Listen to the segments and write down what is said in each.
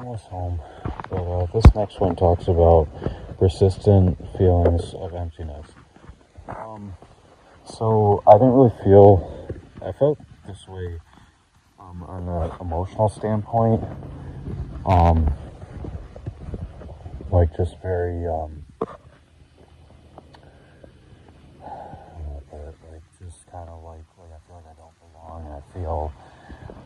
almost home, but this next one talks about persistent feelings of emptiness. So I didn't really I felt this way on an emotional standpoint, um, like just very, like just kind of like I feel like I don't belong, and I feel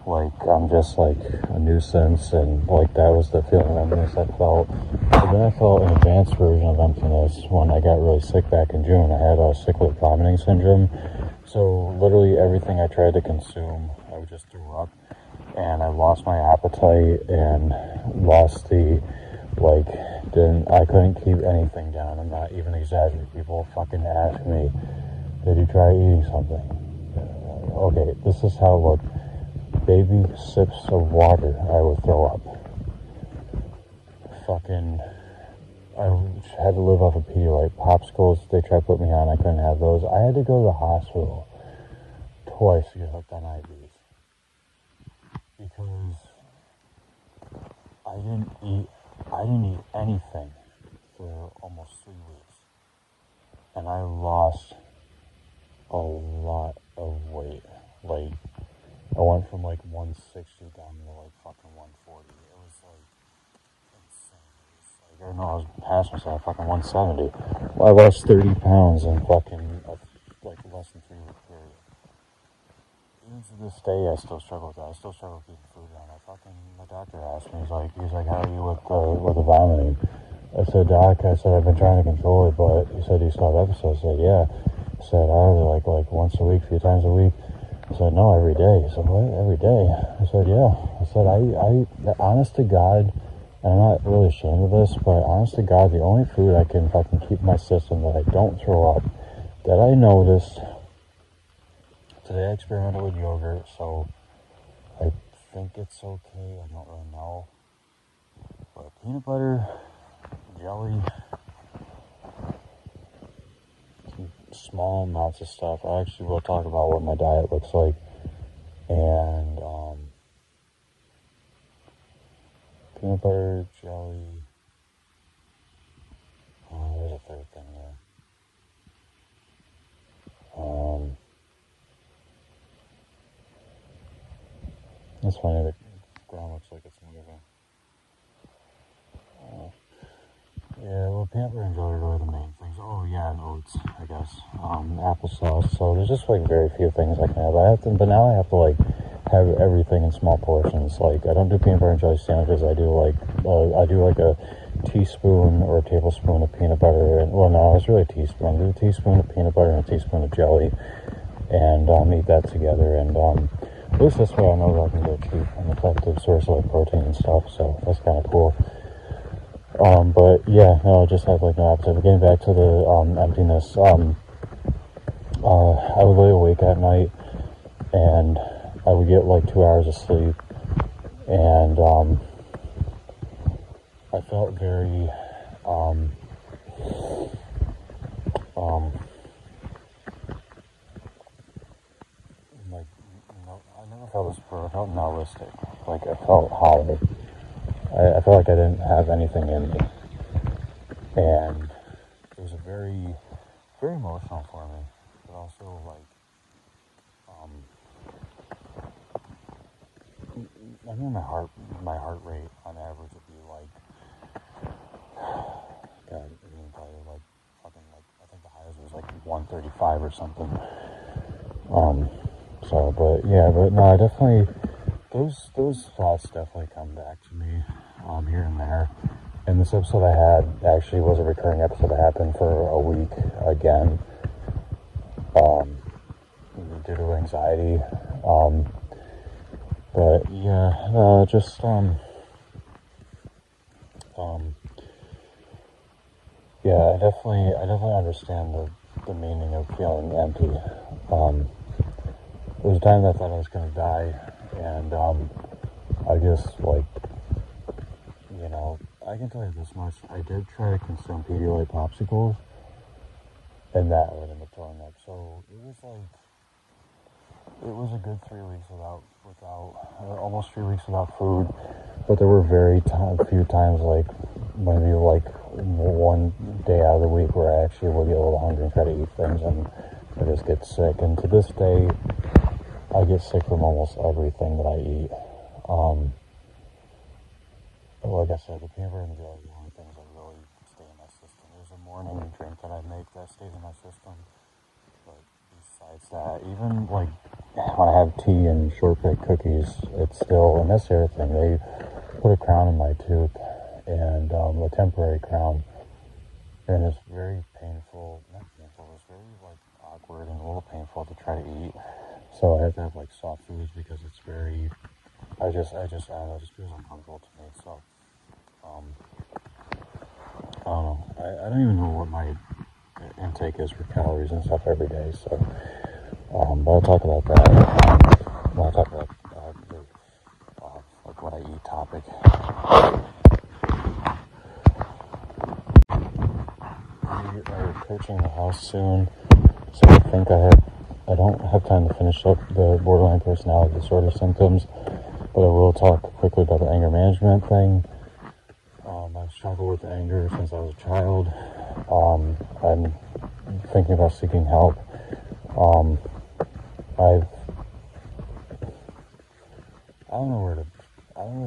like I'm just like a nuisance, and like that was the feeling of emptiness I felt. But then I felt an advanced version of emptiness when I got really sick back in June. I had a cyclic vomiting syndrome, so literally everything I tried to consume, I just threw up, and I lost my appetite and lost the like. I couldn't keep anything down. I'm not even exaggerating. People fucking ask me, "Did you try eating something?" Okay, this is how it looked. Baby sips of water, I would throw up. Fucking, I had to live off of Pedialyte. Popsicles, they tried to put me on, I couldn't have those. I had to go to the hospital twice to get hooked on IVs. Because I didn't eat anything for almost 3 weeks. And I lost a lot of weight. Like, I went from like 160 down to like fucking 140. It was like insane. It was like, I know I was past myself, fucking 170. Well, I lost 30 pounds in fucking like less than 3 week period. Even to this day, I still struggle with that. I still struggle with eating food down. My doctor asked me, he's like, how are you with the vomiting? I said, Doc, I've been trying to control it, but he said, do you still have episodes? I said, yeah. I said, I have it like once a week, a few times a week. I said, no, every day. He said, what, every day? I said, yeah. I said, honest to God, and I'm not really ashamed of this, but honest to God, the only food I can fucking keep in my system that I don't throw up, that I noticed, today I experimented with yogurt, so I think it's okay, I don't really know, but peanut butter, jelly, some small amounts of stuff. I actually will talk about what my diet looks like, and peanut butter, jelly, there's a third thing there. It's funny, the ground looks like it's moving. Yeah, well, peanut butter and jelly are really the main things. Oh yeah, and oats, I guess. Applesauce. So there's just like very few things I can have. But now I have to like have everything in small portions. Like I don't do peanut butter and jelly sandwiches. I do like a teaspoon or a tablespoon of peanut butter. And well, no, it's really a teaspoon. I do a teaspoon of peanut butter and a teaspoon of jelly, and eat that together. And at least this way I know that I can get cheap and effective source of like protein and stuff. So that's kind of cool. But yeah, no, I just have like no appetite. But getting back to the emptiness, I would lay awake at night and I would get like 2 hours of sleep, and I felt very like, no, I never felt this before. I felt nihilistic. Like I felt hollow. I felt like I didn't have anything in me, and it was a very, very emotional for me, but also like, I mean, my heart rate on average would be like, God, I mean, probably like fucking like, I think the highest was like 135 or something. So, but yeah, but no, I definitely, those thoughts definitely come back to me, here and there. And this episode I had actually was a recurring episode that happened for a week again, due to anxiety. But yeah, yeah, I definitely understand the meaning of feeling empty. There was a time that I thought I was gonna die, and I just like, I can tell you this much: I did try to consume Pedialyte popsicles, and that would end up throwing up. So it was a good 3 weeks almost 3 weeks without food. But there were few times, like maybe like one day out of the week where I actually would get a little hungry and try to eat things, and I just get sick. And to this day, I get sick from almost everything that I eat. Like I said, the peanut butter and the jelly are the only things that really stay in my system. There's a morning drink that I make that stays in my system. But besides that, even like when I have tea and shortbread cookies, it's still, and that's the other thing, they put a crown in my tooth, and a temporary crown, and it's very painful, not painful, it's very like awkward and a little painful to try to eat. So I have to have like soft foods because it's very, I don't know, it just feels uncomfortable to me. So, I don't know. I don't even know what my intake is for calories and stuff every day. So, but I'll talk about that when I talk about like what I eat topic. We are approaching the house soon, so I think I don't have time to finish up the borderline personality disorder symptoms, but I will talk quickly about the anger management thing. I've struggled with anger since I was a child. I'm thinking about seeking help. I don't really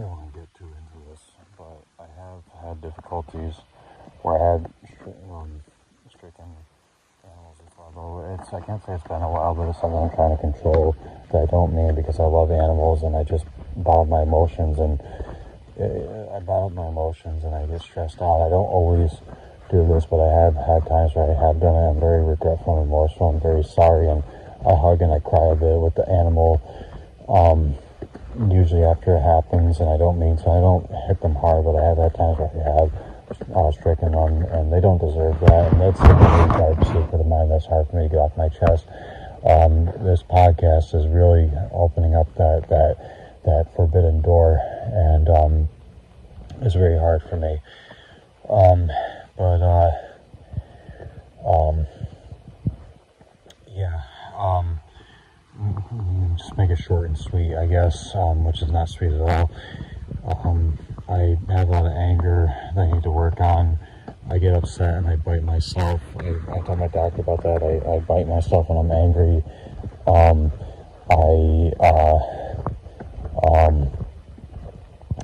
want to get too into this, but I have had difficulties where I had stricken animals as well. Though I can't say it's been a while, but it's something I'm trying to control that I don't mean because I love animals and I just bottle my emotions and I get stressed out. I don't always do this, but I have had times where I have done it. I'm very regretful and remorseful. I'm very sorry, and I hug and I cry a bit with the animal. Usually after it happens, and I don't mean to. I don't hit them hard, but I have had times where I have stricken them, and they don't deserve that. And that's a really dark secret of mine that's hard for me to get off my chest. This podcast is really opening up that forbidden door, and it's very hard for me. Just make it short and sweet, I guess, which is not sweet at all. I have a lot of anger that I need to work on. I get upset and I bite myself. I told my doctor about that. I bite myself when I'm angry.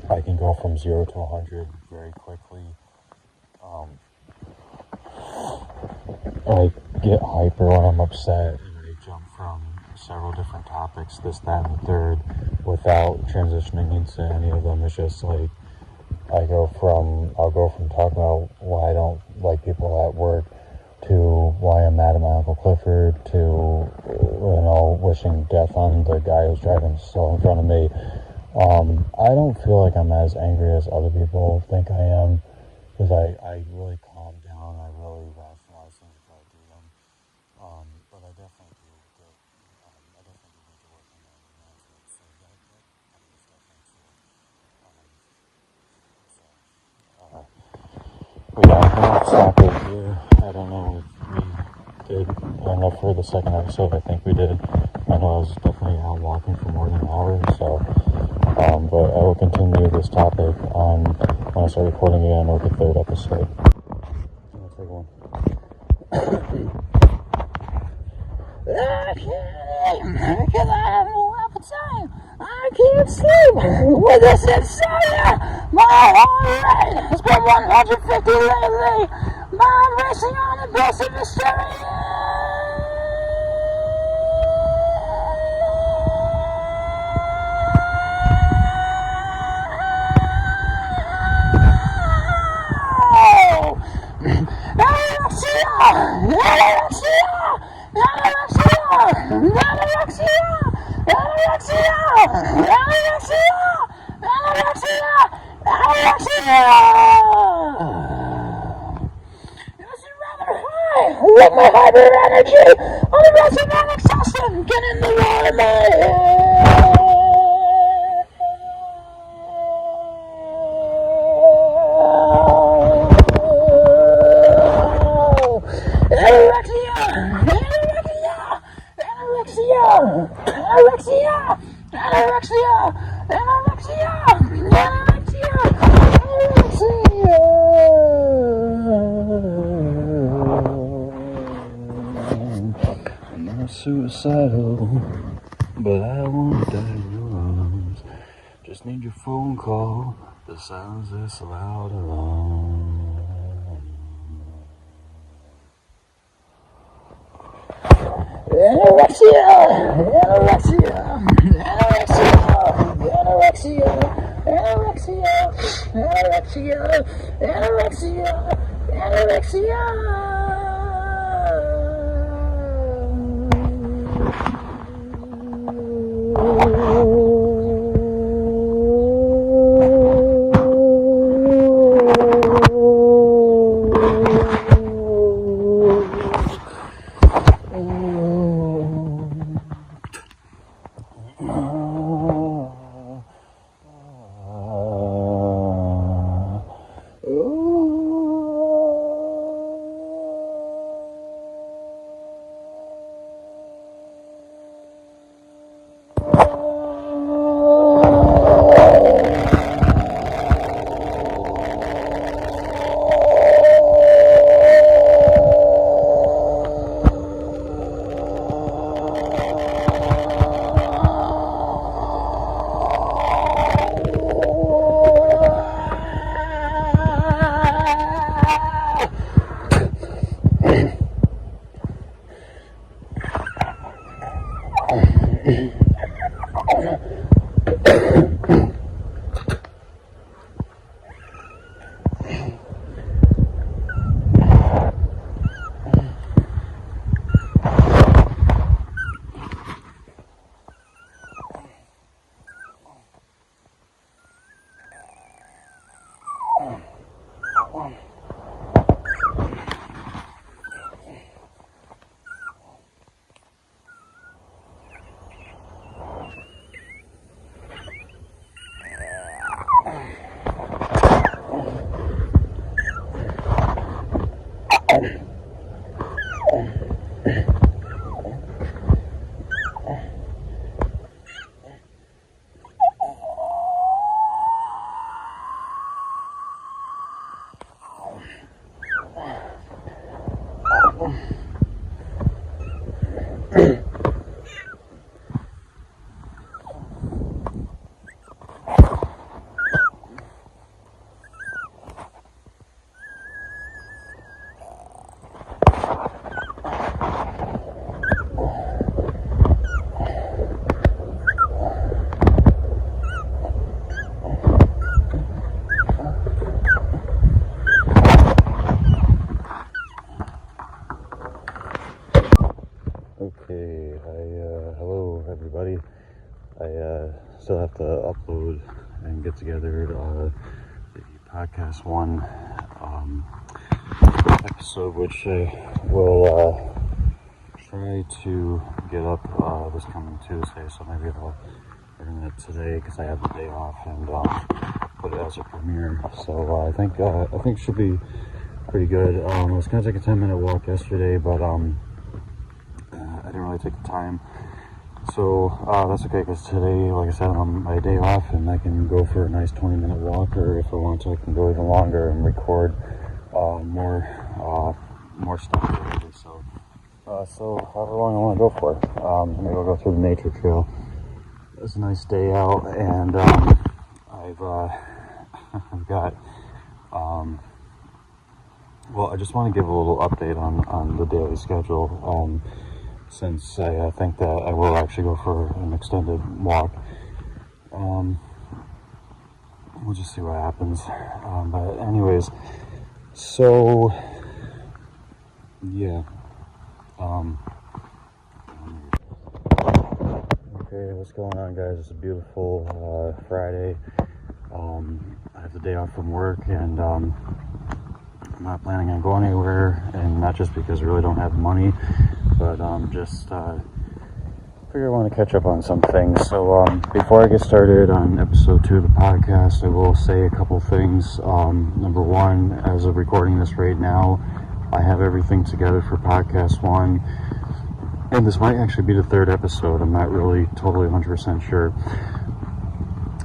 I can go from 0 to 100 very quickly. I get hyper when I'm upset, and I jump from several different topics, this, that, and the third, without transitioning into any of them. It's just like I'll go from talking about why I don't like people at work to why I'm mad at my Uncle Clifford to wishing death on the guy who's driving slow in front of me. I don't feel like I'm as angry as other people think I am, because I really calm down, I really rationalize things before I do them. But I definitely do need to work on that management, so that kind of stuff makes it. But yeah, I'm gonna stop it here. I don't know if we did enough for the second episode. I think we did. I know I was definitely out walking for more than an hour, so but I will continue this topic when I start recording again with the third episode. Let's take one. Because I have no appetite. I can't sleep with this insomnia. My heart rate has been 150 lately. My racing on a bus of hysteria. With my hyper energy, I'm rushing on exhaustion, get in the water, my head. Anorexia. suicidal, but I won't die in your arms. Just need your phone call, the sounds that's loud alarm. Anorexia, anorexia, anorexia, anorexia, anorexia, anorexia, anorexia, Okay, hello everybody. I still have to upload and get together the podcast one episode, which I will try to get up this coming Tuesday. So maybe I'll bring it today because I have the day off and put it as a premiere. So I think it should be pretty good. I was gonna take a 10-minute walk yesterday, but I didn't really take the time, so that's okay, because today, like I said, I'm on my day off and I can go for a nice 20-minute walk, or if I want to I can go even longer and record more stuff already. So however long I want to go for. Maybe I'll go through the nature trail. It's a nice day out, and I've got well, I just want to give a little update on the daily schedule, since I think that I will actually go for an extended walk. We'll just see what happens. But anyways, so yeah. Okay, what's going on, guys? It's a beautiful Friday. I have the day off from work, and I'm not planning on going anywhere, and not just because I really don't have money, but just figure I want to catch up on some things. So before I get started on episode 2 of the podcast, I will say a couple things. Number one, as of recording this right now, I have everything together for podcast 1, and this might actually be the 3rd episode. I'm not really totally 100% sure,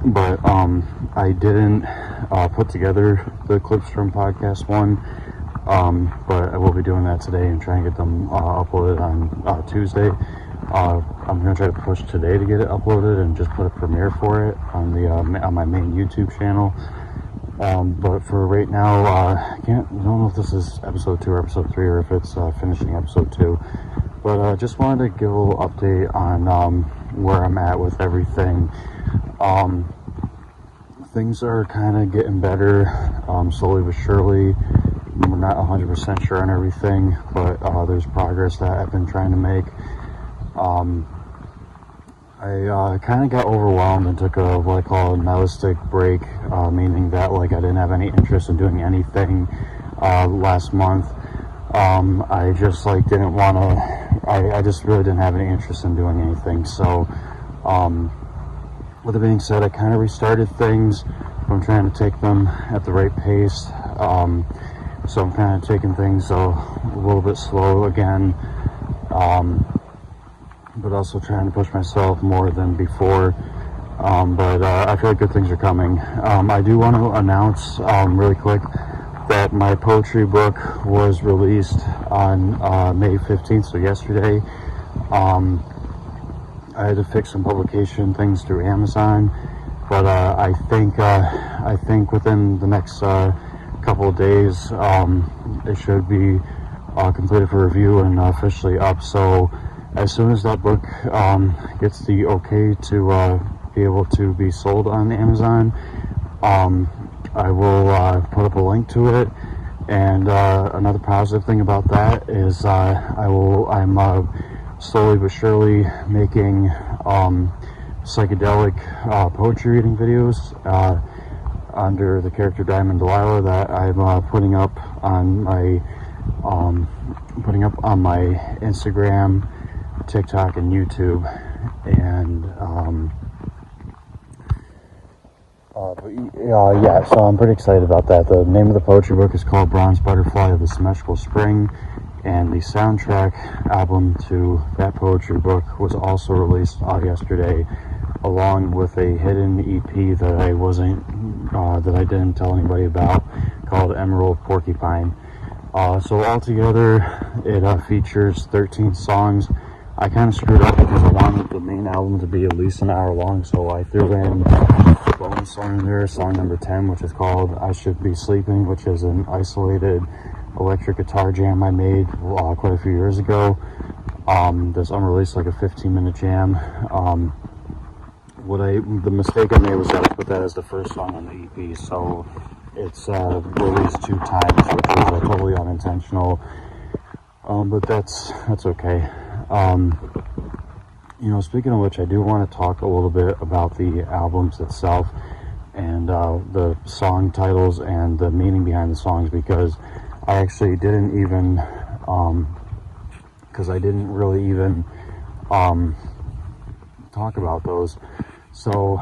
but I didn't put together the clips from podcast 1, but I will be doing that today and trying to get them uploaded on Tuesday. I'm gonna try to push today to get it uploaded and just put a premiere for it on the on my main YouTube channel. But for right now, I don't know if this is episode 2 or episode 3, or if it's finishing episode 2. But just wanted to give a little update on where I'm at with everything. Things are kind of getting better, slowly but surely. We're not 100% sure on everything, but there's progress that I've been trying to make. I kind of got overwhelmed and took what I call a nihilistic break, meaning that like I didn't have any interest in doing anything last month. I just like didn't want to. I just really didn't have any interest in doing anything. So, with it being said, I kind of restarted things. I'm trying to take them at the right pace. So I'm kind of taking things a little bit slow again. But also trying to push myself more than before. But I feel like good things are coming. I do want to announce really quick that my poetry book was released on May 15th, so yesterday. I had to fix some publication things through Amazon, but I think within the next couple of days it should be completed for review and officially up. So as soon as that book gets the okay to be able to be sold on Amazon, I will put up a link to it. And another positive thing about that is I'm slowly but surely making psychedelic poetry reading videos under the character Diamond Delilah that I'm putting up on my Instagram, TikTok, and YouTube. And yeah, so I'm pretty excited about that. The name of the poetry book is called Bronze Butterfly of the Symmetrical Spring, and the soundtrack album to that poetry book was also released yesterday, along with a hidden EP that I didn't tell anybody about, called Emerald Porcupine. So altogether, it features 13 songs. I kind of screwed up because I wanted the main album to be at least an hour long, so I threw in a bonus song in there, song number 10, which is called I Should Be Sleeping, which is an isolated electric guitar jam I made quite a few years ago. This unreleased, like a 15-minute jam. The mistake I made was that I put that as the first song on the EP, so it's released 2 times, which was totally unintentional. But that's okay. Speaking of which, I do want to talk a little bit about the albums itself and the song titles and the meaning behind the songs, because I actually didn't even, talk about those. So,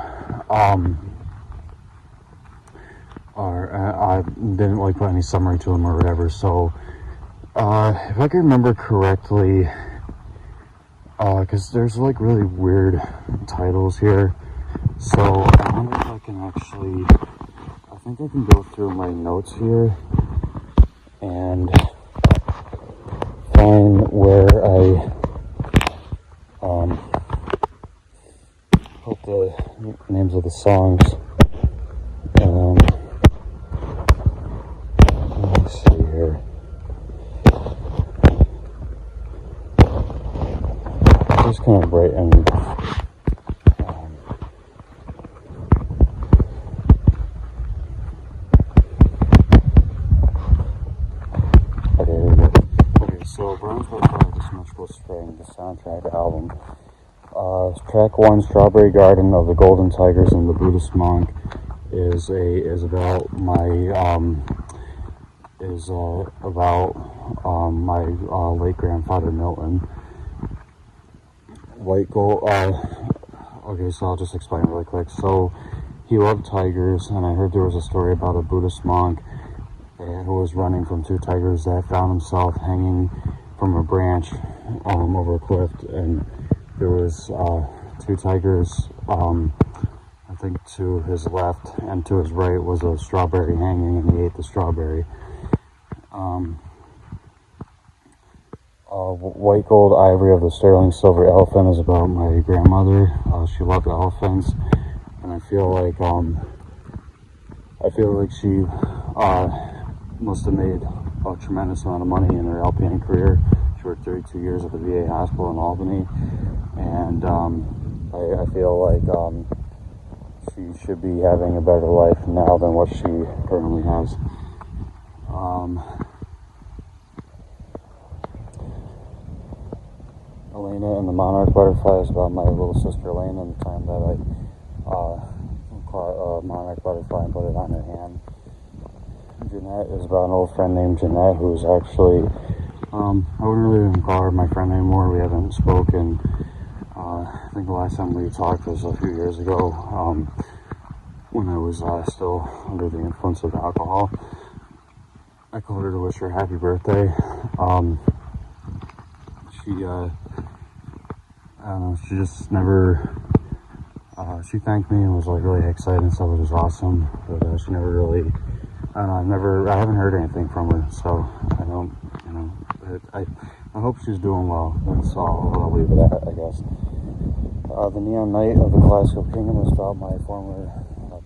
I didn't put any summary to them or whatever. So, if I can remember correctly, because there's really weird titles here. So I wonder if I can I think I can go through my notes here and find where I put the names of the songs. Let me see here. Just kind of bright and so Bronze Butterfly of the Symmetrical Spring, the soundtrack album. Track 1, Strawberry Garden of the Golden Tigers and the Buddhist Monk, is about my late grandfather Milton. White Gold. Okay, so I'll just explain really quick. So he loved tigers, and I heard there was a story about a Buddhist monk who was running from 2 tigers that found himself hanging from a branch over a cliff, and there was 2 tigers. I think to his left and to his right was a strawberry hanging, and he ate the strawberry. White Gold Ivory of the Sterling Silver Elephant is about my grandmother. She loved elephants, and I feel like she must have made a tremendous amount of money in her LPN career. She worked 32 years at the VA hospital in Albany, and I feel like she should be having a better life now than what she currently has. Elena and the Monarch Butterfly is about my little sister Elena and the time that I caught a monarch butterfly and put it on her hand. Jeanette is about an old friend named Jeanette, who's actually, I wouldn't really even call her my friend anymore. We haven't spoken. I think the last time we talked was a few years ago, when I was still under the influence of alcohol. I called her to wish her happy birthday. I don't know, she just never, she thanked me and was like really excited and stuff, it was awesome, but she never really, I don't know, I haven't heard anything from her, so I don't, I hope she's doing well. That's all I'll leave it at, I guess. The Neon Knight of the Classical Kingdom is about my former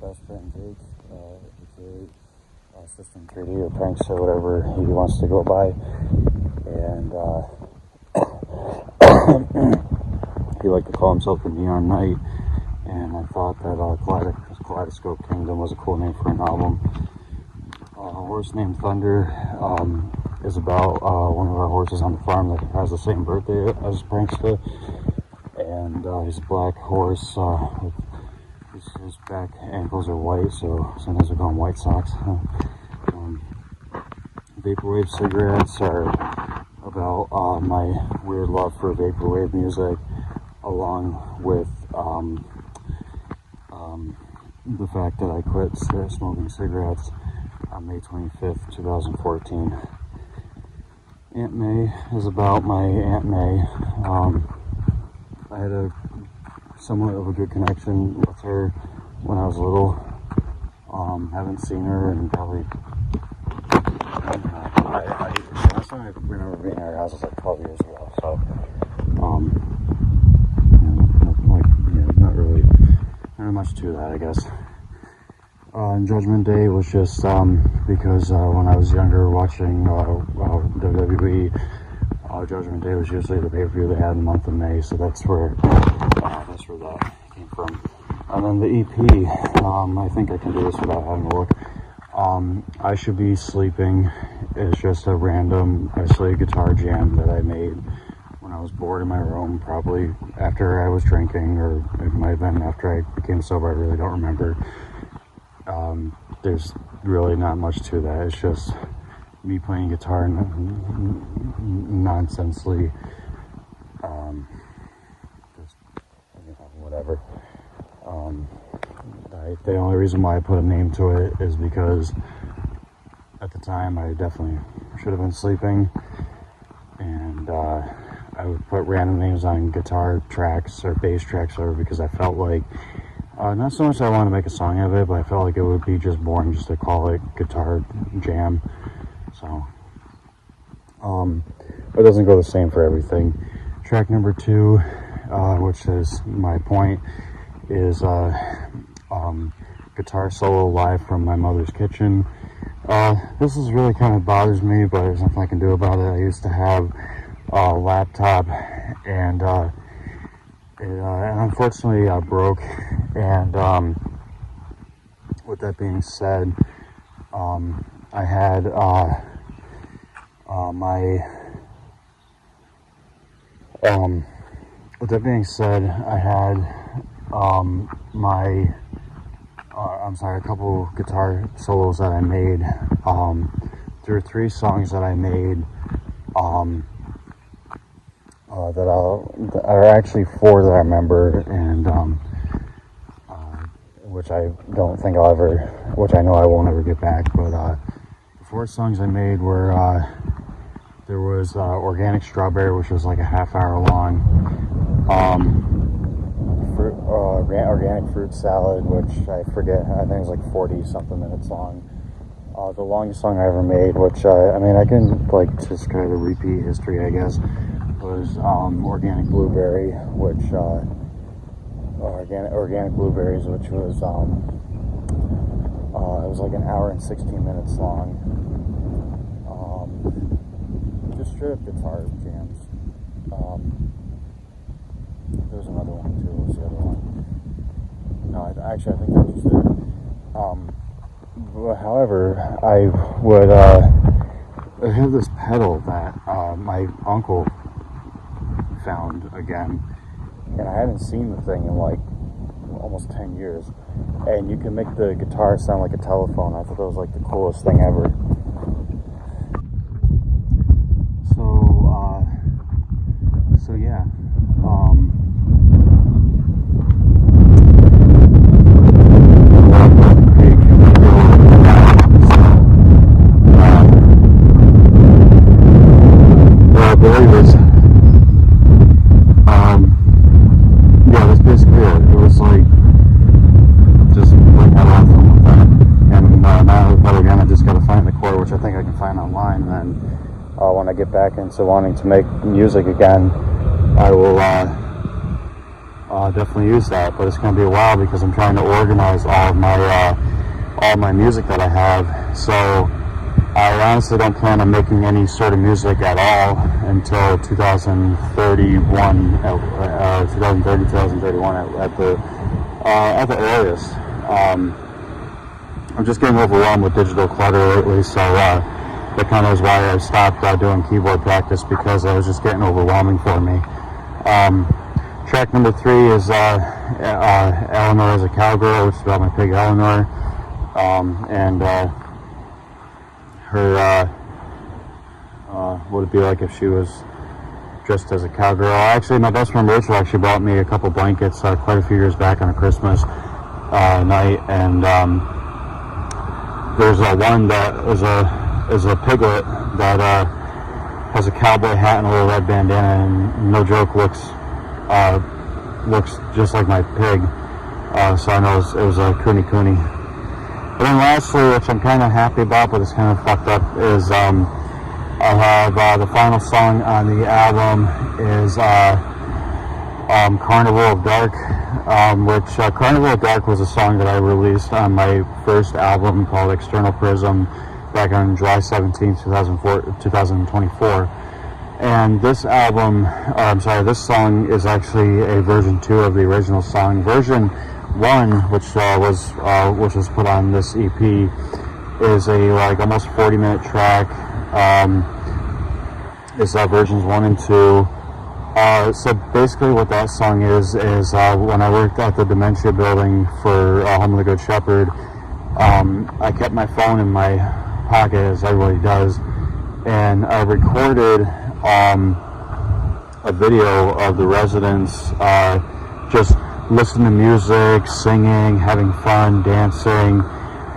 best friend Jake, System 3D or Pranks or whatever he wants to go by, and he liked to call himself the Neon Knight, and I thought that Kaleidoscope Kingdom was a cool name for an album. A horse named Thunder is about one of our horses on the farm that has the same birthday as Prankster, and he's a black horse with his back ankles are white, so sometimes we call him White Sox. Vaporwave cigarettes are about my weird love for vaporwave music, along with the fact that I quit smoking cigarettes on May 25th, 2014. Aunt May is about my Aunt May. I had a somewhat of a good connection with her when I was little. Haven't seen her in probably, last time I remember being at her house was like 12 years ago, so, not much to that, I guess. And Judgment Day was just because when I was younger watching WWE, Judgment Day was usually the pay-per-view they had in the month of May, so that's where that came from. And then the EP, I think I can do this without having to look. I Should Be Sleeping is just a random isolated guitar jam that I made when I was bored in my room, probably after I was drinking, or it might have been after I became sober, I really don't remember. There's really not much to that, it's just me playing guitar nonsensely, just, whatever. The only reason why I put a name to it is because at the time I definitely should have been sleeping, and I would put random names on guitar tracks or bass tracks or because I felt like, not so much that I wanted to make a song of it, but I felt like it would be just boring just to call it Guitar Jam. So, it doesn't go the same for everything. Track number 2, which is my point, is guitar solo live from my mother's kitchen. This is really kind of bothers me, but there's nothing I can do about it. I used to have a laptop, and it unfortunately broke, and with that being said, I had a couple guitar solos that I made. There were 3 songs that I made, are actually 4 that I remember, and which I don't think which I know I won't ever get back, but the 4 songs I made were, there was Organic Strawberry, which was like a half-hour long, Organic Fruit Salad, which I forget, I think it was like 40-something minutes long, The longest song I ever made, which I mean, I can like just kind of a repeat history, I guess, was Organic Blueberry, which organic Blueberries, which was it was like an hour and 16 minutes long. Just straight up guitar jams. There was another one too. What was the other one? No, actually, I think that was it. However, I would I have this pedal that my uncle found again, and I hadn't seen the thing in like almost 10 years, and you can make the guitar sound like a telephone. I thought that was like the coolest thing ever. So yeah. Yeah, that's basically it. It was like just like had a lot of fun with that. And now, but again, I just got to find the chord, which I think I can find online. And then when I get back into wanting to make music again, I will definitely use that. But it's going to be a while because I'm trying to organize all my music that I have. So I honestly don't plan on making any sort of music at all until 2031, 2031 at the earliest. I'm just getting overwhelmed with digital clutter lately, so that kind of is why I stopped doing keyboard practice, because it was just getting overwhelming for me. Track number 3 is Eleanor as a Cowgirl, which is about my pig Eleanor, and her, what would it be like if she was dressed as a cowgirl. Actually, my best friend Rachel actually bought me a couple blankets quite a few years back on a Christmas night, and there's one that is a piglet that has a cowboy hat and a little red bandana, and no joke, looks just like my pig. So I know it was a Kuni Kuni. And then lastly, which I'm kind of happy about, but it's kind of fucked up, is I have the final song on the album is Carnival of Dark, which Carnival of Dark was a song that I released on my first album called External Prism back on July 17th, 2024. And this album, this song is actually a version 2 of the original song. Version 1, which was put on this EP, is a like almost 40-minute track. It's versions 1 and 2. So basically what that song is when I worked at the dementia building for Home of the Good Shepherd, I kept my phone in my pocket, as everybody does, and I recorded a video of the residents just listening to music, singing, having fun, dancing.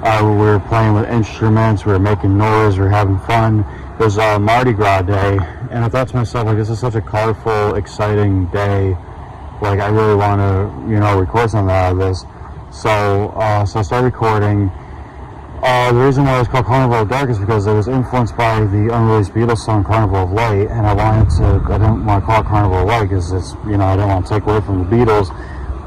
We were playing with instruments, we were making noise, we were having fun. It was Mardi Gras day, and I thought to myself, like, this is such a colorful, exciting day. Like, I really want to, record something out of this. So I started recording. The reason why it was called Carnival of Dark is because it was influenced by the unreleased Beatles song Carnival of Light, and I didn't want to call it Carnival of Light because it's, I didn't want to take away from the Beatles.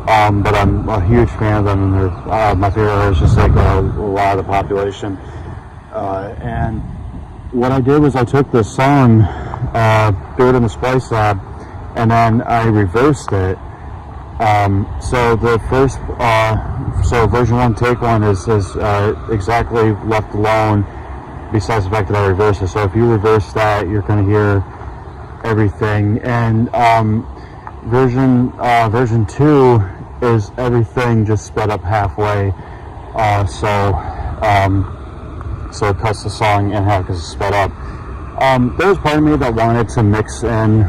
But I'm a huge fan of them, and they're my favorite artists, just like a lot of the population. And what I did was I took this song, threw it in the Splice Lab, and then I reversed it. So the first, version 1, take 1 is exactly left alone, besides the fact that I reversed it. So if you reverse that, you're going to hear everything. And version 2 is everything just sped up halfway. So it cuts the song in half because it's sped up. There was part of me that wanted to mix in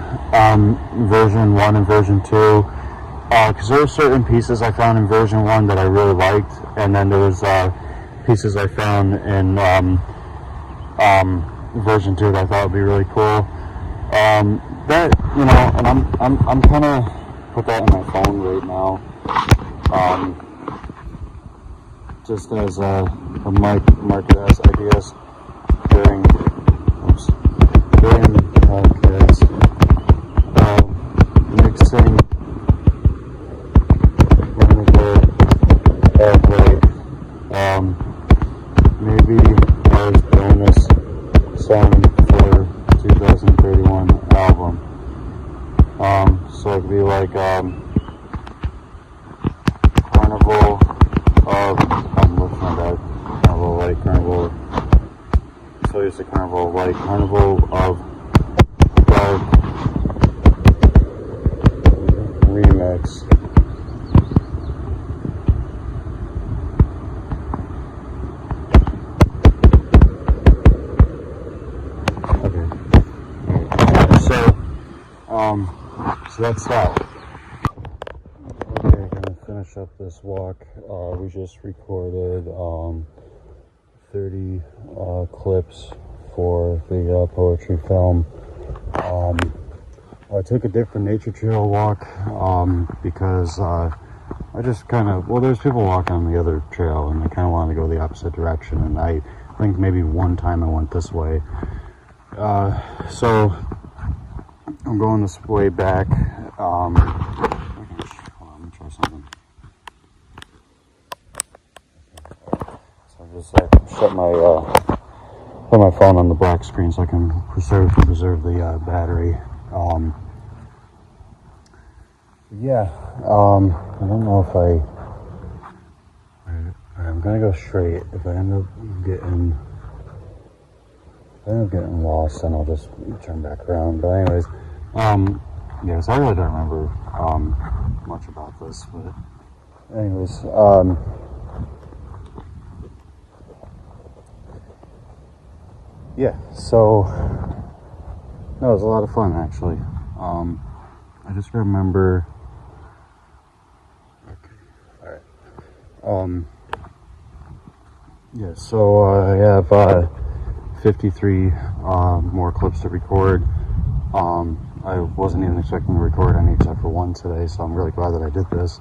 version 1 and version 2, because there were certain pieces I found in version 1 that I really liked, and then there was pieces I found in version 2 that I thought would be really cool. And I'm kind of put that in my phone right now, just as market as ideas during the podcast. Mixing maybe as bonus song for 2031 album. So it could be like Carnival of Carnival. So it's a Carnival like Carnival of Dark remix. So that's that. Okay, gonna finish up this walk. We just recorded 30 clips for the poetry film. I took a different nature trail walk because I just there's people walking on the other trail and I kind of wanted to go the opposite direction, and I think maybe one time I went this way. So I'm going this way back. Hold on, let me try something. So I just put my phone on the black screen so I can preserve the battery. I don't know if I'm gonna go straight. If I end up getting lost, then I'll just turn back around. But anyways, so I really don't remember much about this, but anyways, so no, it was a lot of fun actually. I just remember. Okay, all right. So I have 53 more clips to record. I wasn't even expecting to record any except for one today, so I'm really glad that I did this.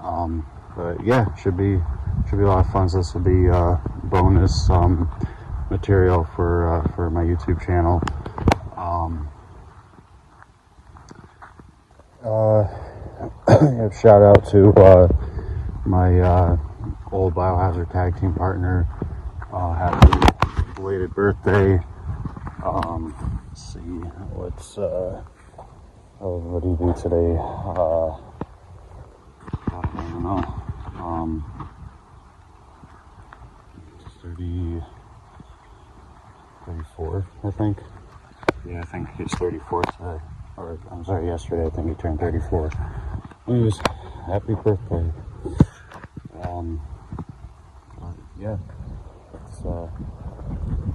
But yeah, should be a lot of fun. So this will be bonus material for my YouTube channel. Shout out to my old Biohazard tag team partner. Happy belated birthday. Let's see, what do you do today? I don't know. 34, I think. Yeah, I think he's 34 today. Or, I'm sorry, yesterday I think he turned 34. Anyways, happy birthday.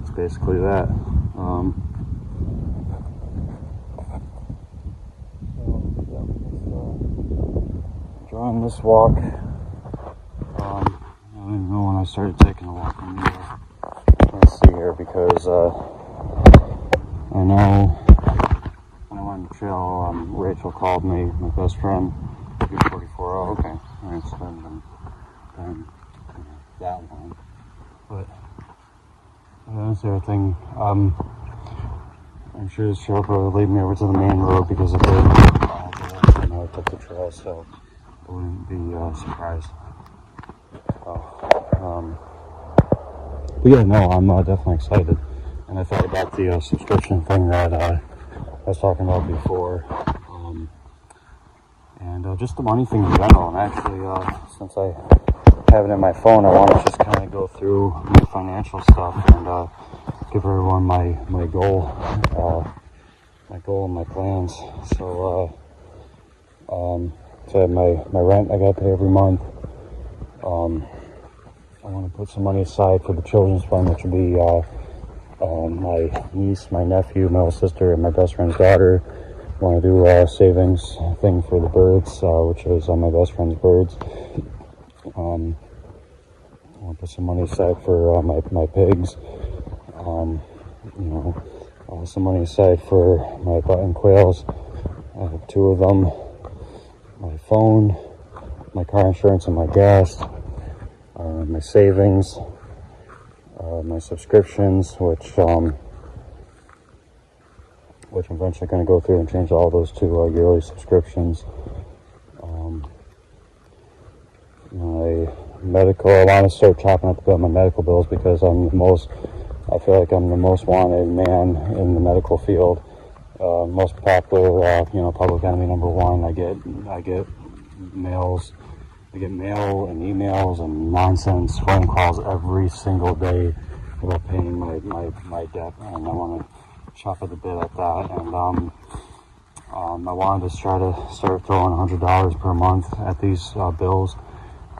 It's basically that. Drawing this walk. I don't even know when I started taking a walk. Let's see here, because I know when I went on the trail, Rachel called me, my best friend. 44. Oh, okay. Alright, so then that long. But that's the other thing. I'm sure this trail would lead me over to the main road because of the I took the trail, so I wouldn't be surprised. But yeah, no, I'm definitely excited. And I thought about the subscription thing that I was talking about before. And just the money thing in general. And actually, since I have it in my phone, I want to just kind of go through my financial stuff and give everyone my goal and my plans. So my rent I gotta pay every month. I want to put some money aside for the children's fund, which will be my niece, my nephew, my little sister, and my best friend's daughter. I want to do a savings thing for the birds, which is my best friend's birds. I want to put some money aside for my pigs. Some money aside for my button quails. I have 2 of them. My phone, my car insurance, and my gas. My savings. my subscriptions, which I'm eventually going to go through and change all those to yearly subscriptions. My medical, I want to start chopping up my medical bills because I feel like I'm the most wanted man in the medical field. Most popular, public enemy number one. I get mails. I get mail and emails and nonsense phone calls every single day about paying my debt, and I want to chop at the bit at that. And I wanted to start throwing $100 per month at these bills.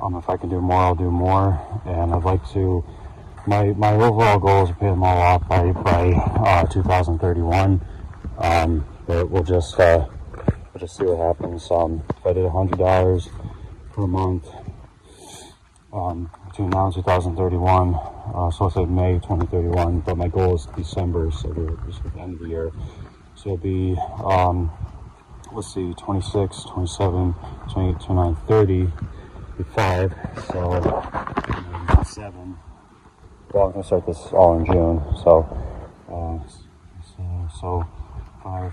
If I can do more, I'll do more, and I'd like to. My overall goal is to pay them all off by 2031. But we'll just see what happens. If I did $100 per month between now and 2031, so let's say May 2031, but my goal is December, so we're just at the end of the year. So it'll be, let's see, 26, 27, 28, 29, 30, 5, so 7. Well, I'm going to start this all in June, so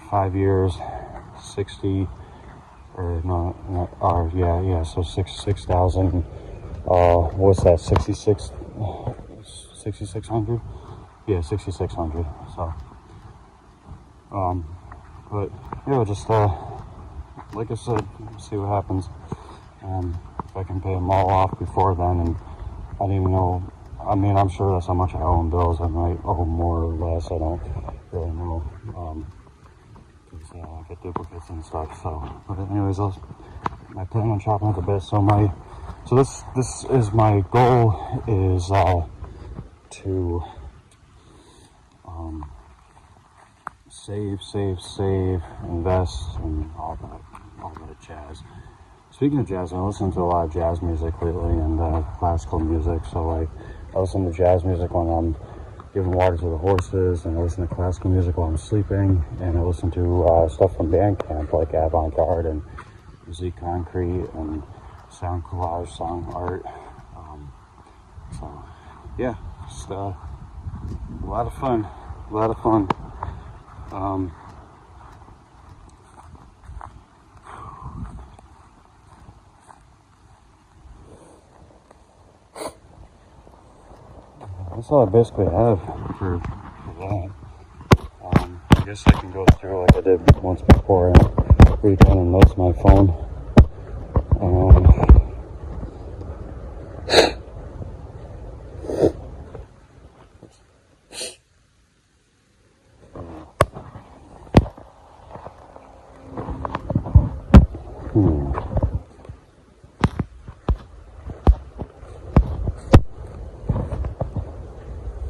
5 years, 60, or no, so 6,000, what's that, 6,600? Yeah, 6,600, so, but, yeah, just, like I said, see what happens. If I can pay them all off before then, and I don't even know, I mean, I'm sure that's how much I owe in bills. I might owe more or less, I don't really know, because I get duplicates and stuff, so, but anyways, I plan on chopping at the bit, so this is my goal, is, to, save, invest, and all that jazz. Speaking of jazz, I listen to a lot of jazz music lately, and classical music, so I listen to jazz music when I'm giving water to the horses, and I listen to classical music while I'm sleeping, and I listen to stuff from Bandcamp, like Avant Garde and Musique Concrete and Sound Collage, Song Art. So, yeah, just a lot of fun. That's all I basically have for that. I guess I can go through like I did once before and read down the notes on my phone.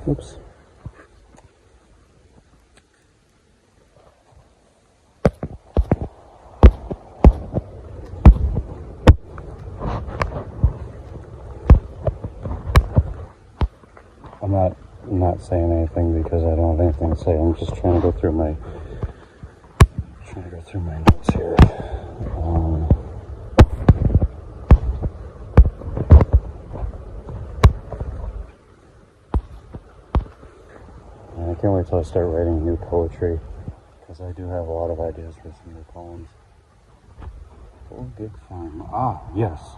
Oops. I'm not saying anything because I don't have anything to say. I'm just trying to go through my notes here. I can't wait till I start writing new poetry, because I do have a lot of ideas for some new poems. Oh, good fun. Yes.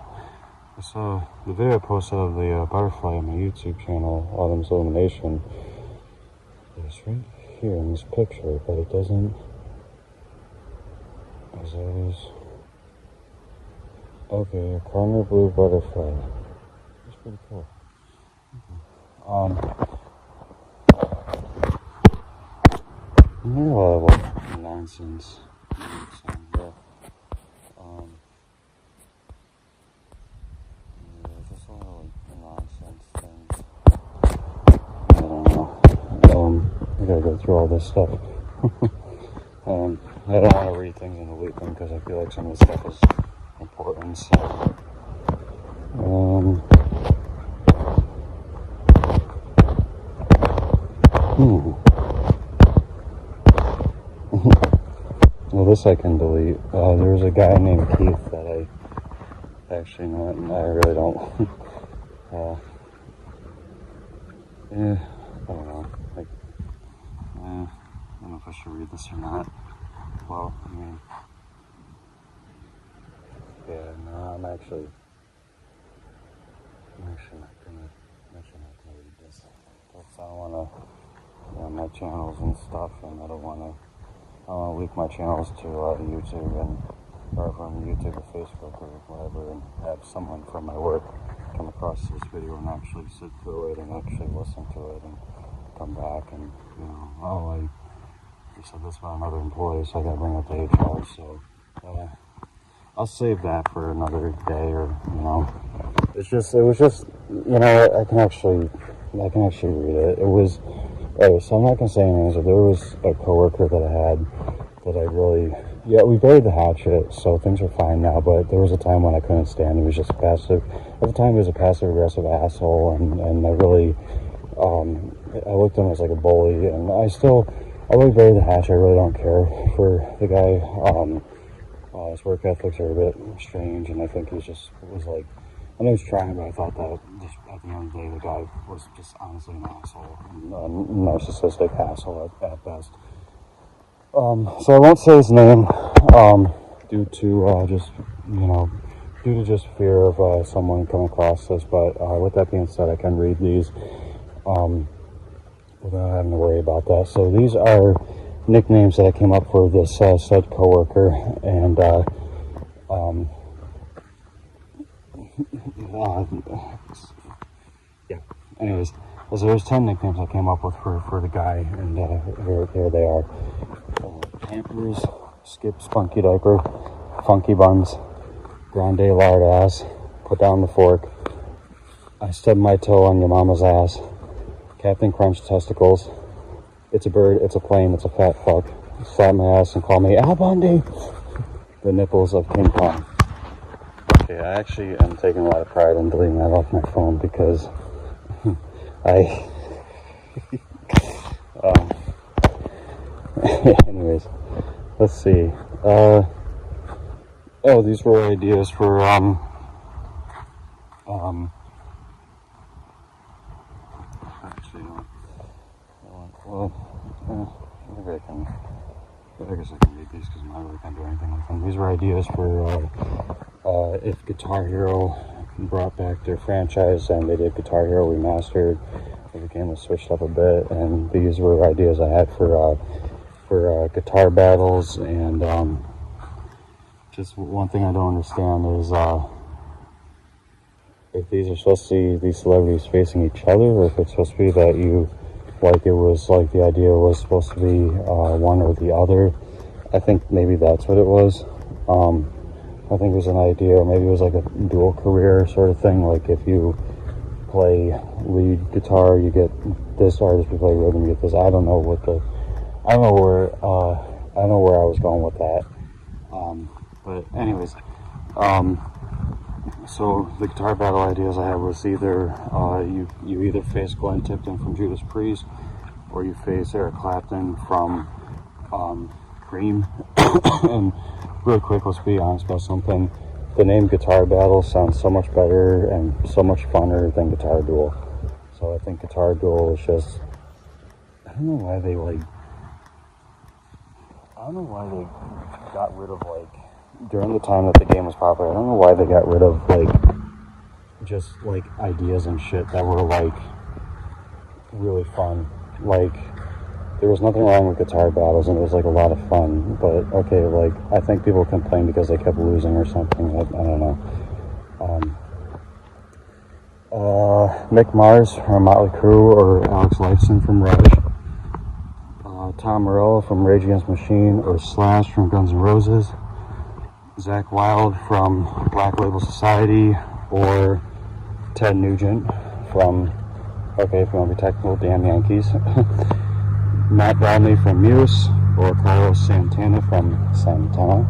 I saw the video I posted of the butterfly on my YouTube channel, Autumn's Illumination. It's right here in this picture, but it doesn't. As always. Okay, a cardinal blue butterfly. That's pretty cool. There's a lot of nonsense. Just a lot of nonsense things. I don't know. I gotta go through all this stuff. I don't want to read things and delete them because I feel like some of the stuff is important. So, well, this I can delete. There was a guy named Keith that I actually know, and I really don't. I don't know. Like, I don't know if I should read this or not. Well, I mean, yeah, no, I'm actually not gonna read this. Because I don't wanna, my channels and stuff, and I don't wanna leak my channels to YouTube or from YouTube or Facebook or whatever, and have someone from my work come across this video and actually sit through it and actually listen to it and come back and, you said this about another employee, so I gotta bring up the HR, so I'll save that for another day, or, it was just, I can actually read it. It was, so I'm not gonna say anything, so there was a coworker that I had that I really, we buried the hatchet, so things are fine now, but there was a time when I couldn't stand him. He was just passive, at the time he was a passive-aggressive asshole, and I really, I looked at him as like a bully, and I really buried the hatchet. I really don't care for the guy. His work ethics are a bit strange, and I think he was like, I know he's trying, but I thought that just at the end of the day, the guy was just honestly an asshole, a narcissistic asshole at best. So I won't say his name, due to just fear of someone coming across this, but with that being said, I can read these without having to worry about that. So these are nicknames that I came up for this said coworker, and anyways, so there's 10 nicknames I came up with for the guy, and here they are. Pampers, Skip Spunky Diaper, Funky Buns, Grande Lard Ass, Put Down the Fork, I Stubbed My Toe on Your Mama's Ass, Captain Crunch Testicles, It's a Bird, It's a Plane, It's a Fat Fuck, Slap My Ass and Call Me Al Bundy, The Nipples of King Kong. Okay, I actually am taking a lot of pride in deleting that off my phone, because anyways, let's see. These were ideas for actually, I guess I can read these because I really can't do anything with them. These were ideas for if Guitar Hero brought back their franchise and they did Guitar Hero Remastered, the game was switched up a bit, and these were ideas I had for guitar battles. And just one thing I don't understand is if these are supposed to be these celebrities facing each other, or if it's supposed to be that the idea was supposed to be one or the other. I think maybe that's what it was. I think it was an idea, or maybe it was like a dual career sort of thing. Like if you play lead guitar, you get this artist. If you play rhythm, you get this. I don't know where I was going with that. But anyways, so the guitar battle ideas I had was either you either face Glenn Tipton from Judas Priest, or you face Eric Clapton from Cream. And real quick, let's be honest about something. The name Guitar Battle sounds so much better and so much funner than Guitar Duel. So I think Guitar Duel is just, I don't know why they got rid of, during the time that the game was popular, I don't know why they got rid of just ideas and shit that were really fun. There was nothing wrong with guitar battles, and it was a lot of fun, but okay, I think people complained because they kept losing or something. I don't know. Mick Mars from Motley Crue, or Alex Lifeson from Rush, Tom Morello from Rage Against the Machine, or Slash from Guns N' Roses, Zakk Wylde from Black Label Society, or Ted Nugent from, okay, if you want to be technical, Damn Yankees, Matt Bradley from Muse, or Carlos Santana from Santana.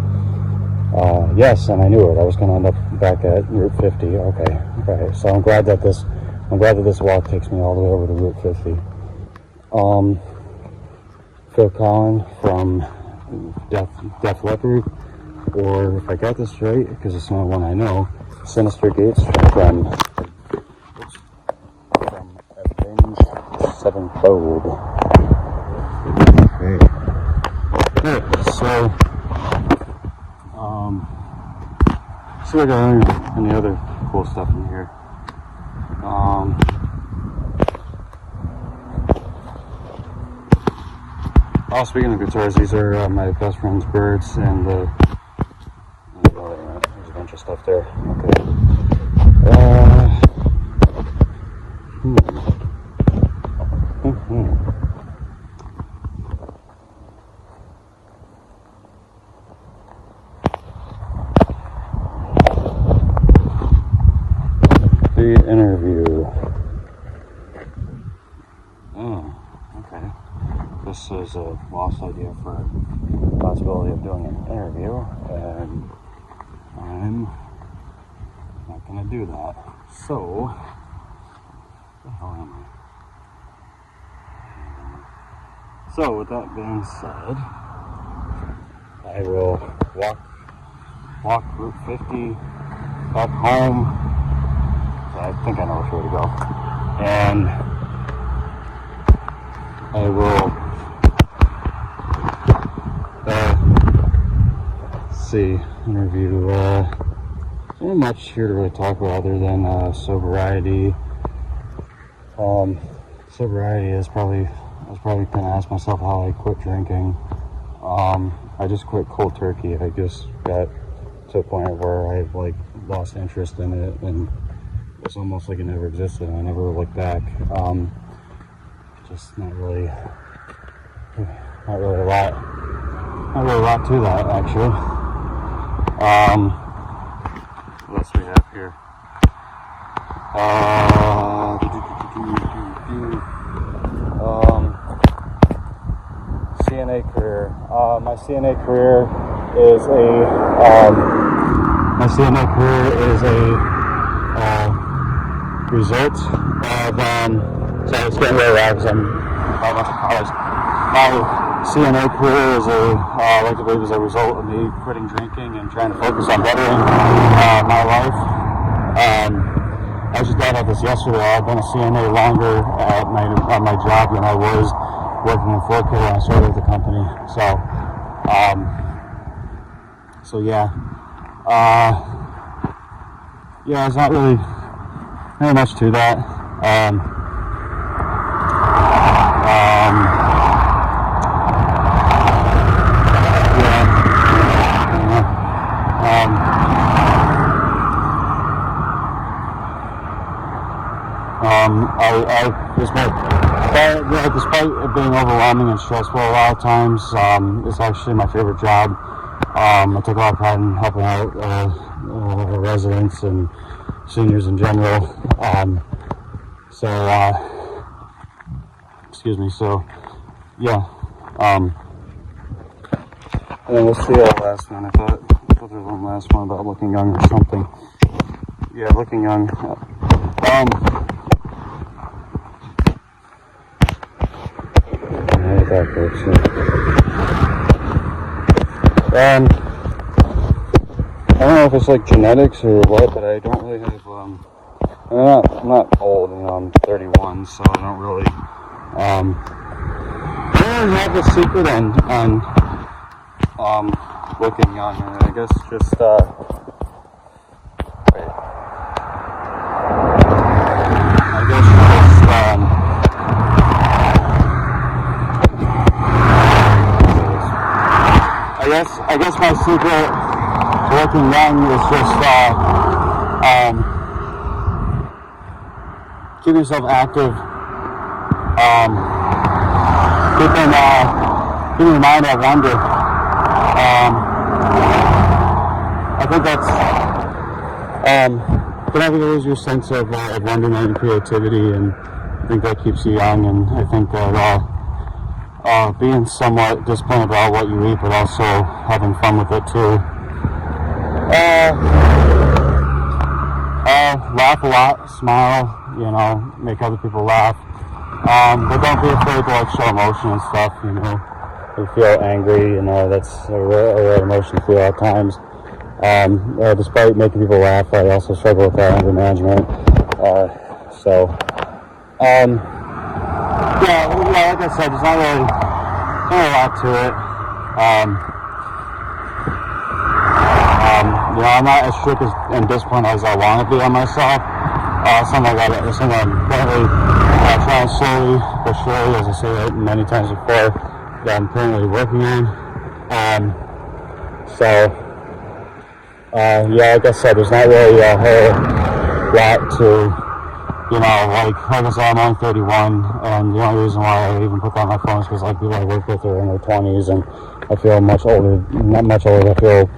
Yes, and I knew it. I was going to end up back at Route 50. Okay. So I'm glad that this walk takes me all the way over to Route 50. Phil Collin from Def Leppard, or if I got this right, because it's not one I know, Sinister Gates from Avenged sevenfold. Okay. So see if I got any other cool stuff in here. Oh, speaking of guitars, these are my best friend's birds, and there's a bunch of stuff there. Okay. The interview. Oh, okay. This is a lost idea for the possibility of doing an interview, and I'm not gonna do that. So, where the hell am I? So, with that being said, I will walk Route 50 back home. I think I know which way to go. And I will interview. There's not much here to really talk about other than sobriety. Sobriety is probably, I was probably gonna ask myself how I quit drinking. I just quit cold turkey. I just got to a point where I lost interest in it, and it's almost like it never existed. I never looked back. Just not really a lot to that, actually. What else we have here? CNA career. My CNA career is a result of, so it's getting really loud because I'm by a bunch of cars. My CNA career is I like to believe is a result of me quitting drinking and trying to focus on bettering my life. I was just thought about this yesterday. I've been a CNA longer at my job than I was working in 4K when I started with the company. So yeah. Yeah, it's not really much to that. Despite it being overwhelming and stressful a lot of times, it's actually my favorite job. I take a lot of pride in helping out residents and seniors in general. Excuse me. So, yeah. And then let's see the last one. I thought there was one last one about looking young or something. Yeah, looking young. That works. I don't know if it's like genetics or what, but I don't really have. I'm not old. I'm 31, so I don't really. I don't have a secret on looking young. And I guess just I guess my secret to looking young is just keeping yourself active, keeping your mind at wonder. I think that's can never lose your sense of wonderment and creativity, and I think that keeps you young. And I think that being somewhat disciplined about what you eat, but also having fun with it too. Laugh a lot, smile, make other people laugh. But don't be afraid to show emotion and stuff, If you feel angry, that's a real emotion to feel at times. Despite making people laugh, I also struggle with that anger management. like I said, there's not really a lot to it. I'm not as strict and disciplined as I want to be on myself. Something I'm currently trying slowly but surely, as I say many times before, that I'm currently working on. Like I said, there's not really a whole lot to, like I said, I'm only 31, and the only reason why I even put that on my phone is because people I work with are in their 20s, and I feel not much older, I feel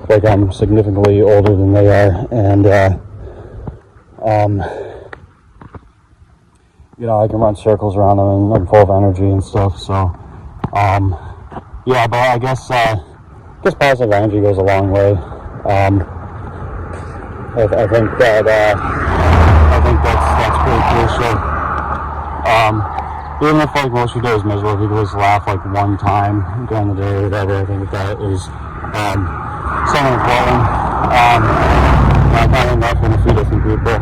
like I'm significantly older than they are, and, I can run circles around them, and I'm full of energy and stuff, so, but I guess positive energy goes a long way. I think that's pretty crucial. Even if most of your day is miserable, if you can just laugh one time during the day or whatever, I think that is something important. I find that from a few different people.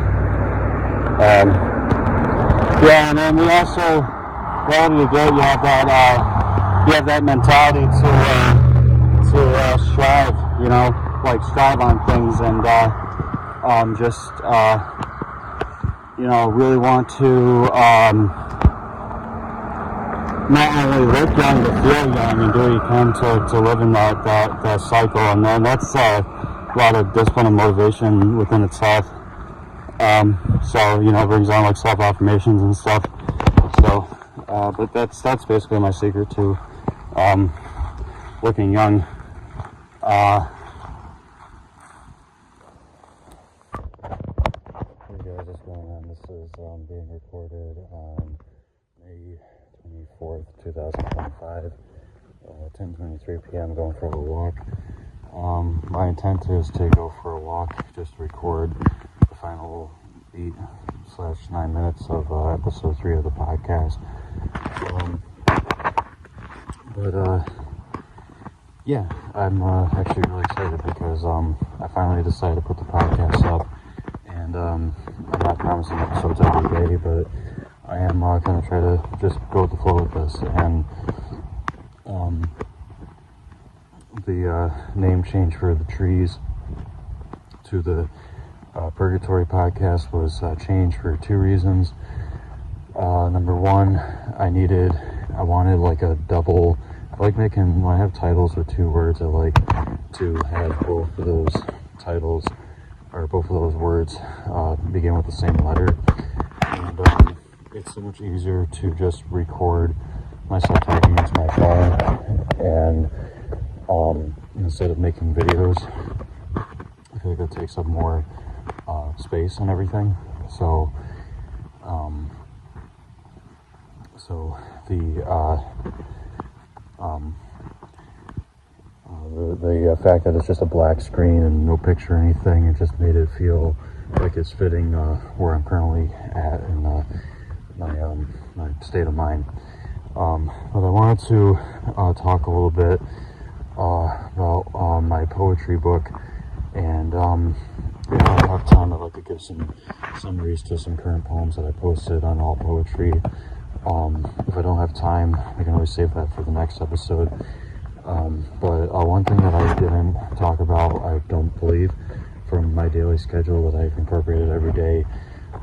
And then we also, wherever you go, you have that mentality to strive, strive on things, and really want to not only look young but feel young, and do what you can to live in that cycle, and then that's a lot of discipline and motivation within itself. Brings on self-affirmations and stuff. So, but that's basically my secret to looking young. Hey guys, what's going on? This is being recorded on May 24th, 2025, 10:23 p.m. Going for a walk. My intent is to go for a walk, just to record the final 8/9 minutes of episode 3 of the podcast. I'm actually really excited because I finally decided to put the podcast up, and I'm not promising episodes every day, but I am going to try to just go with the flow with this. And the name change for the trees to the Purgatory podcast was changed for 2 reasons. Number one, I wanted a double. I like making, when I have titles with 2 words, I like to have both of those titles, or both of those words, begin with the same letter. And it's so much easier to just record myself talking into my phone, and instead of making videos. I feel like that takes up more space and everything. So the fact that it's just a black screen and no picture or anything, it just made it feel like it's fitting where I'm currently at in my state of mind. But I wanted to talk a little bit about my poetry book, and if I have time, I'd like to give some summaries to some current poems that I posted on All Poetry. If I don't have time, I can always save that for the next episode. But one thing that I didn't talk about, I don't believe, from my daily schedule that I've incorporated every day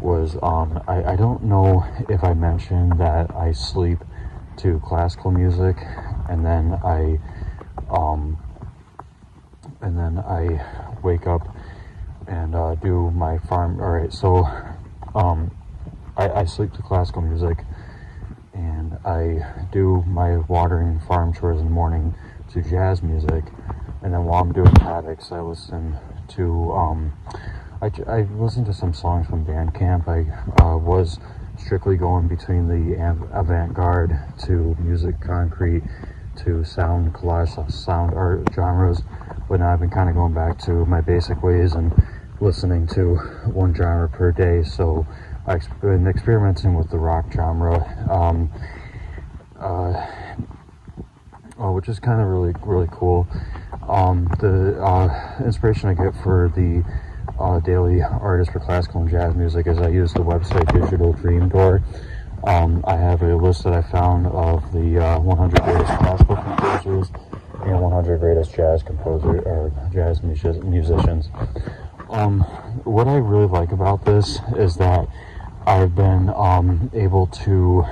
was I don't know if I mentioned that I sleep to classical music, and then I wake up and do my farm. All right, so I sleep to classical music, and I do my watering farm chores in the morning to jazz music, and then while I'm doing paddocks, I listen to I listen to some songs from Bandcamp. I was strictly going between the avant-garde to music concrete to sound collage, sound art genres, but now I've been kind of going back to my basic ways and listening to one genre per day. So I've been experimenting with the rock genre, which is kind of really cool. The inspiration I get for the daily artist for classical and jazz music is I use the website Digital Dream Door. I have a list that I found of the 100 greatest classical composers and 100 greatest jazz composer or jazz musicians. What I really like about this is that I've been able to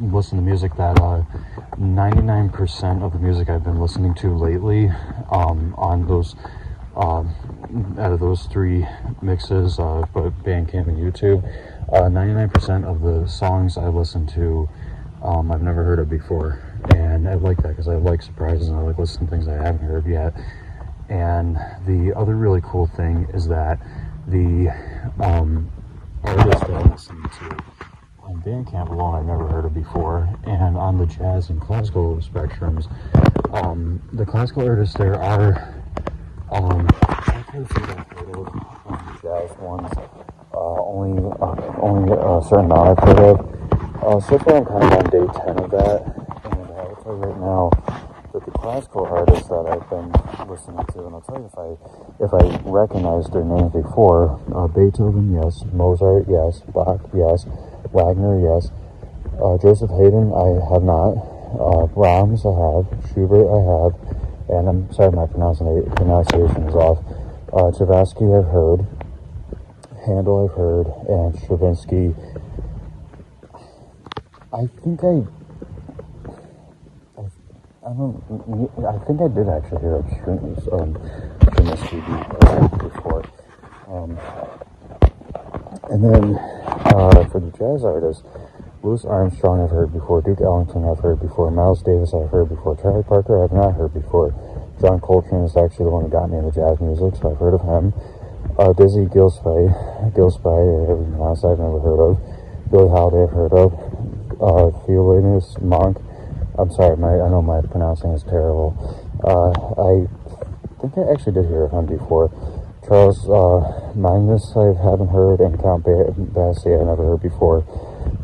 listen to music that 99% of the music I've been listening to lately on those out of those three mixes, but Bandcamp and YouTube, 99% of the songs I listen to I've never heard of before, and I like that because I like surprises and I like listening to things I haven't heard yet. And the other really cool thing is that the artist that I'm listening to on Bandcamp alone I've never heard of before, and on the jazz and classical spectrums, the classical artists there are I can't say that I've heard of the jazz ones. Only a certain amount I've heard of. So far I'm kind of on day 10 of that, and I'll tell you right now that the classical artists that I've been listening to, and I'll tell you if I recognized their names before, Beethoven, yes; Mozart, yes; Bach, yes; Wagner, yes; Joseph Haydn, I have not; Brahms, I have; Schubert, I have; and I'm sorry my pronunciation is off. Tchaikovsky, I've heard; Handel, I've heard; and Stravinsky. I think I did actually hear of Stravinsky before. And then for the jazz artists, Louis Armstrong I've heard before, Duke Ellington I've heard before, Miles Davis I've heard before, Charlie Parker I've not heard before. John Coltrane is actually the one that got me into jazz music, so I've heard of him. Dizzy Gillespie, or however you pronounce that, I've never heard of. Billie Holiday I've heard of. Thelonious Monk, I'm sorry, I know my pronouncing is terrible. I think I actually did hear of him before. Charles Magnus I haven't heard, and Count Basie I've never heard before.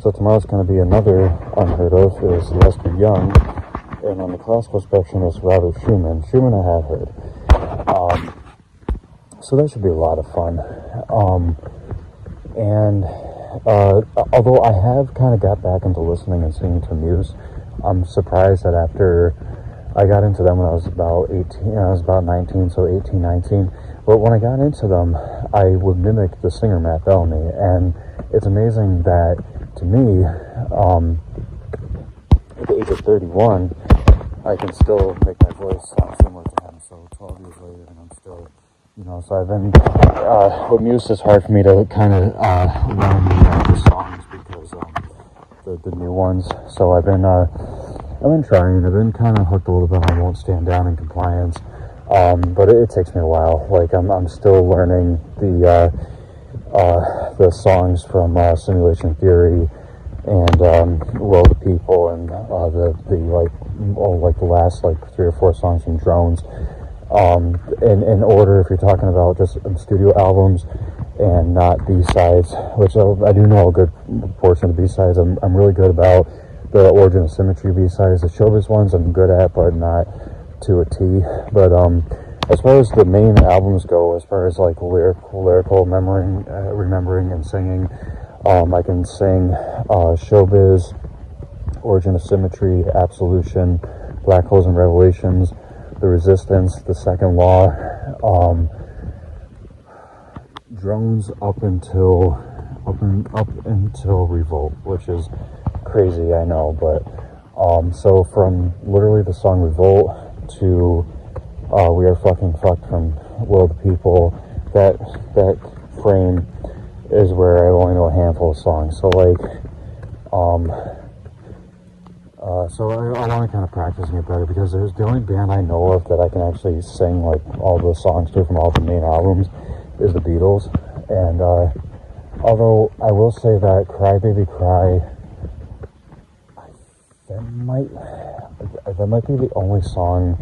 So tomorrow's going to be another unheard of is Lester Young, and on the classical spectrum is Robert Schumann. Schumann I have heard. So that should be a lot of fun. Although I have kind of got back into listening and singing to Muse, I'm surprised that after I got into them when I was about 18, I was about 19, so 18, 19. But when I got into them, I would mimic the singer Matt Bellamy, and it's amazing that to me, at the age of 31, I can still make my voice sound similar to him. So 12 years later, and I'm still, so I've been, with Muse, it's hard for me to kind of learn the songs because the new ones. So I've been trying. I've been kind of hooked a little bit on Won't Stand Down in Compliance, but it takes me a while. Like I'm still learning the songs from Simulation Theory and Will the People and the last 3 or 4 songs from Drones. In order, if you're talking about just studio albums and not B-sides, which I do know a good portion of the B-sides. I'm really good about the Origin of Symmetry B-sides. The Showbiz ones I'm good at, but not to a T. But as far as the main albums go, as far as like lyrical remembering and singing, I can sing Showbiz, Origin of Symmetry, Absolution, Black Holes and Revelations, The Resistance, The Second Law, Drones up until Revolt, which is crazy, I know, but so from literally the song Revolt to We Are Fucking Fucked from Will the People, that frame is where I only know a handful of songs. So so I want to kind of practice and get better, because there's the only band I know of that I can actually sing like all the songs to from all the main albums is the Beatles. And although I will say that Cry Baby Cry, that might be the only song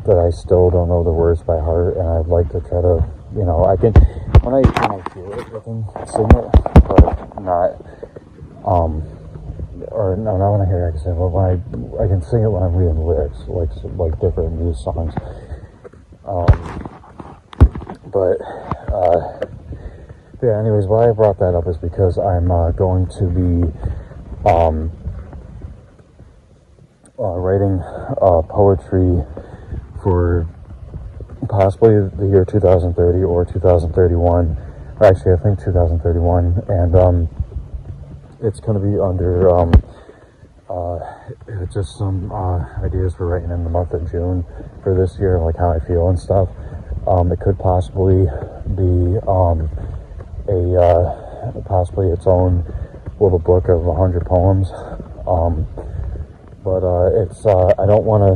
that I still don't know the words by heart, and I'd like to try to, I can, when I hear it, I can sing it, but not, or no, not when I hear it, I can sing it, but when I can sing it when I'm reading the lyrics, like different Muse songs. Yeah, anyways, why I brought that up is because I'm going to be writing poetry for possibly the year 2030 or 2031. Or actually, I think 2031. And it's going to be under just some ideas for writing in the month of June for this year, like how I feel and stuff. It could possibly be possibly its own little book of 100 poems. But it's I don't want to.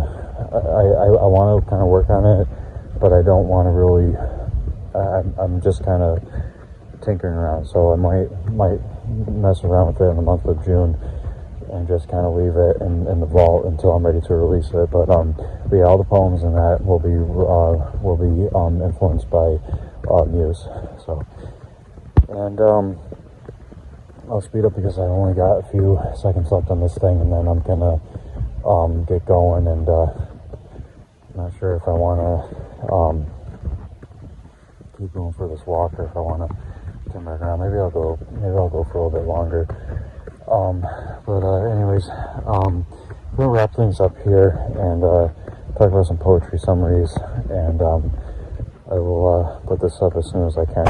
I want to kind of work on it, but I don't want to really. I'm just kind of tinkering around, so I might mess around with it in the month of June and just kind of leave it in the vault until I'm ready to release it. But yeah, all the poems in that will be influenced by Muse. So, and I'll speed up because I only got a few seconds left on this thing, and then I'm gonna get going. And I'm not sure if I want to keep going for this walk or if I want to turn back around. Maybe I'll go for a little bit longer. But anyways, I'm gonna wrap things up here and talk about some poetry summaries, and I will put this up as soon as I can.